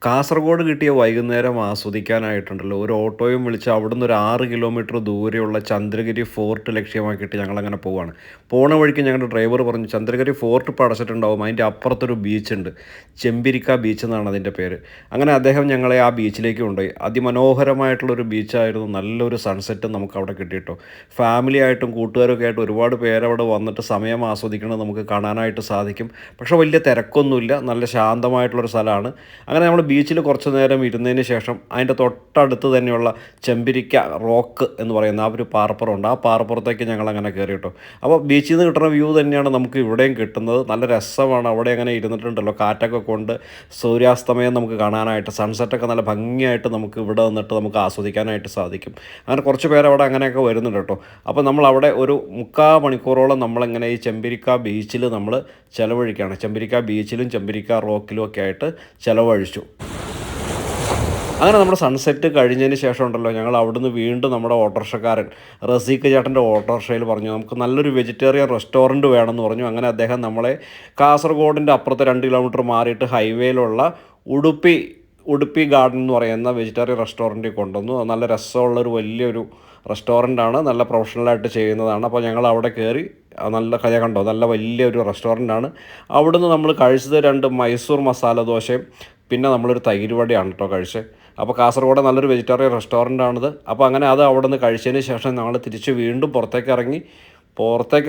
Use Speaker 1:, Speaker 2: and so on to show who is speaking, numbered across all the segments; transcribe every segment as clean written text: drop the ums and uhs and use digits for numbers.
Speaker 1: കാസർഗോഡ് കിട്ടിയ വൈകുന്നേരം ആസ്വദിക്കാനായിട്ടുണ്ടല്ലോ ഒരു ഓട്ടോയും വിളിച്ച് അവിടുന്ന് ഒരു 6 കിലോമീറ്റർ ദൂരെയുള്ള ചന്ദ്രഗിരി ഫോർട്ട് ലക്ഷ്യമാക്കിയിട്ട് ഞങ്ങളങ്ങനെ പോവാണ്. പോണ വഴിക്ക് ഞങ്ങളുടെ ഡ്രൈവർ പറഞ്ഞു ചന്ദ്രഗിരി ഫോർട്ട് ഇപ്പോൾ അടച്ചിട്ടുണ്ടാവും, അതിൻ്റെ അപ്പുറത്തൊരു ബീച്ചുണ്ട്, ചെമ്പിരിക്ക ബീച്ച് എന്നാണ് അതിൻ്റെ പേര്. അങ്ങനെ അദ്ദേഹം ഞങ്ങളെ ആ ബീച്ചിലേക്ക് കൊണ്ടുപോയി. അതിമനോഹരമായിട്ടുള്ളൊരു ബീച്ചായിരുന്നു. നല്ലൊരു സൺസെറ്റ് നമുക്ക് അവിടെ കിട്ടിയിട്ടോ. ഫാമിലി ആയിട്ടും കൂട്ടുകാരൊക്കെ ആയിട്ട് ഒരുപാട് പേരവിടെ വന്നിട്ട് സമയം ആസ്വദിക്കുന്നത് നമുക്ക് കാണാനായിട്ട് സാധിക്കും. പക്ഷേ വലിയ തിരക്കൊന്നുമില്ല, നല്ല ശാന്തമായിട്ടുള്ളൊരു സ്ഥലമാണ്. അങ്ങനെ നമ്മൾ ബീച്ചിൽ കുറച്ച് നേരം ഇരുന്നതിന് ശേഷം അതിൻ്റെ തൊട്ടടുത്ത് തന്നെയുള്ള ചെമ്പിരിക്ക റോക്ക് എന്ന് പറയുന്ന ആ ഒരു പാറപ്പുറമുണ്ട്. ആ പാറപ്പുറത്തേക്ക് ഞങ്ങളങ്ങനെ കയറി കേട്ടോ. അപ്പോൾ ബീച്ചിൽ നിന്ന് കിട്ടുന്ന വ്യൂ തന്നെയാണ് നമുക്ക് ഇവിടെയും കിട്ടുന്നത്. നല്ല രസമാണ്. അവിടെ അങ്ങനെ ഇരുന്നിട്ടുണ്ടല്ലോ, കാറ്റൊക്കെ കൊണ്ട് സൂര്യാസ്തമയം നമുക്ക് കാണാനായിട്ട്, സൺസെറ്റൊക്കെ നല്ല ഭംഗിയായിട്ട് നമുക്ക് ഇവിടെ നിന്നിട്ട് നമുക്ക് ആസ്വദിക്കാനായിട്ട് സാധിക്കും. അങ്ങനെ കുറച്ച് പേര് അവിടെ അങ്ങനെയൊക്കെ വരുന്നുണ്ട് കേട്ടോ. അപ്പോൾ നമ്മളവിടെ ഒരു 3/4 മണിക്കൂറോളം നമ്മളിങ്ങനെ ഈ ചെമ്പിരിക്ക ബീച്ചിൽ നമ്മൾ ചിലവഴിക്കുകയാണ്. ചെമ്പിരിക്ക ബീച്ചിലും ചെമ്പിരിക്ക റോക്കിലും ഒക്കെ ആയിട്ട് ചിലവഴിച്ചു. അങ്ങനെ നമ്മുടെ സൺസെറ്റ് കഴിഞ്ഞതിന് ശേഷം ഉണ്ടല്ലോ, ഞങ്ങൾ അവിടുന്ന് വീണ്ടും നമ്മുടെ ഓട്ടോറിക്ഷക്കാരൻ റസീഖ് ചേട്ടൻ്റെ ഓട്ടോറിക്ഷയിൽ പറഞ്ഞു നമുക്ക് നല്ലൊരു വെജിറ്റേറിയൻ റെസ്റ്റോറൻറ്റ് വേണമെന്ന് പറഞ്ഞു. അങ്ങനെ അദ്ദേഹം നമ്മളെ കാസർഗോഡിൻ്റെ അപ്പുറത്തെ 2 കിലോമീറ്റർ മാറിയിട്ട് ഹൈവേയിലുള്ള ഉടുപ്പി ഗാർഡൻ എന്ന് പറയുന്ന വെജിറ്റേറിയൻ റെസ്റ്റോറൻറ്റിൽ കൊണ്ടുവന്നു. നല്ല രസമുള്ളൊരു വലിയൊരു റെസ്റ്റോറൻ്റാണ്, നല്ല പ്രൊഫഷണലായിട്ട് ചെയ്യുന്നതാണ്. അപ്പോൾ ഞങ്ങൾ അവിടെ കയറി. നല്ല കണ്ടോ, നല്ല വലിയൊരു റെസ്റ്റോറൻ്റാണ്. അവിടുന്ന് നമ്മൾ കഴിച്ചത് 2 മൈസൂർ മസാല ദോശയും പിന്നെ നമ്മളൊരു തൈര് വടയാണ് കേട്ടോ കഴിച്ചത്. അപ്പോൾ കാസർഗോഡ് നല്ലൊരു വെജിറ്റേറിയൻ റെസ്റ്റോറൻ്റാണിത്. അപ്പോൾ അങ്ങനെ അത് അവിടെ നിന്ന് കഴിച്ചതിന് ശേഷം ഞങ്ങൾ തിരിച്ച് വീണ്ടും പുറത്തേക്ക്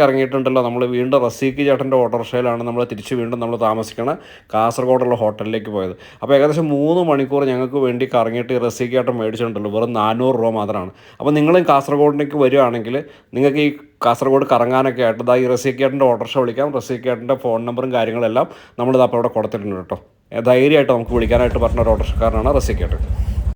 Speaker 1: ഇറങ്ങിയിട്ടുണ്ടല്ലോ. നമ്മൾ വീണ്ടും റസീഖ് ചേട്ടൻ്റെ ഓട്ടോറിക്ഷയിലാണ് നമ്മൾ തിരിച്ച് വീണ്ടും നമ്മൾ താമസിക്കണ കാസർഗോഡുള്ള ഹോട്ടലിലേക്ക് പോയത്. അപ്പോൾ ഏകദേശം 3 മണിക്കൂർ ഞങ്ങൾക്ക് വേണ്ടി കറങ്ങിയിട്ട് ഈ റസീഖ് ചേട്ടൻ മേടിച്ചിട്ടുണ്ടല്ലോ വെറും 400 രൂപ മാത്രമാണ്. അപ്പോൾ നിങ്ങളും കാസർഗോഡിലേക്ക് വരികയാണെങ്കിൽ നിങ്ങൾക്ക് ഈ കാസർഗോഡ് കറങ്ങാനൊക്കെ ആയിട്ട് ഈ റസീഖ് ചേട്ടൻ്റെ ഓട്ടോറിക്ഷ വിളിക്കാം. റസീഖ് ചേട്ടൻ്റെ ഫോൺ നമ്പറും കാര്യങ്ങളെല്ലാം നമ്മളിത് അപ്പോൾ ഇവിടെ കൊടുത്തിട്ടുണ്ട് കേട്ടോ. ധൈര്യമായിട്ട് നമുക്ക് വിളിക്കാനായിട്ട് പറഞ്ഞ ഒരു ഓട്ടോറിക്ഷക്കാരനാണ് റസീഖ് ചേട്ടൻ.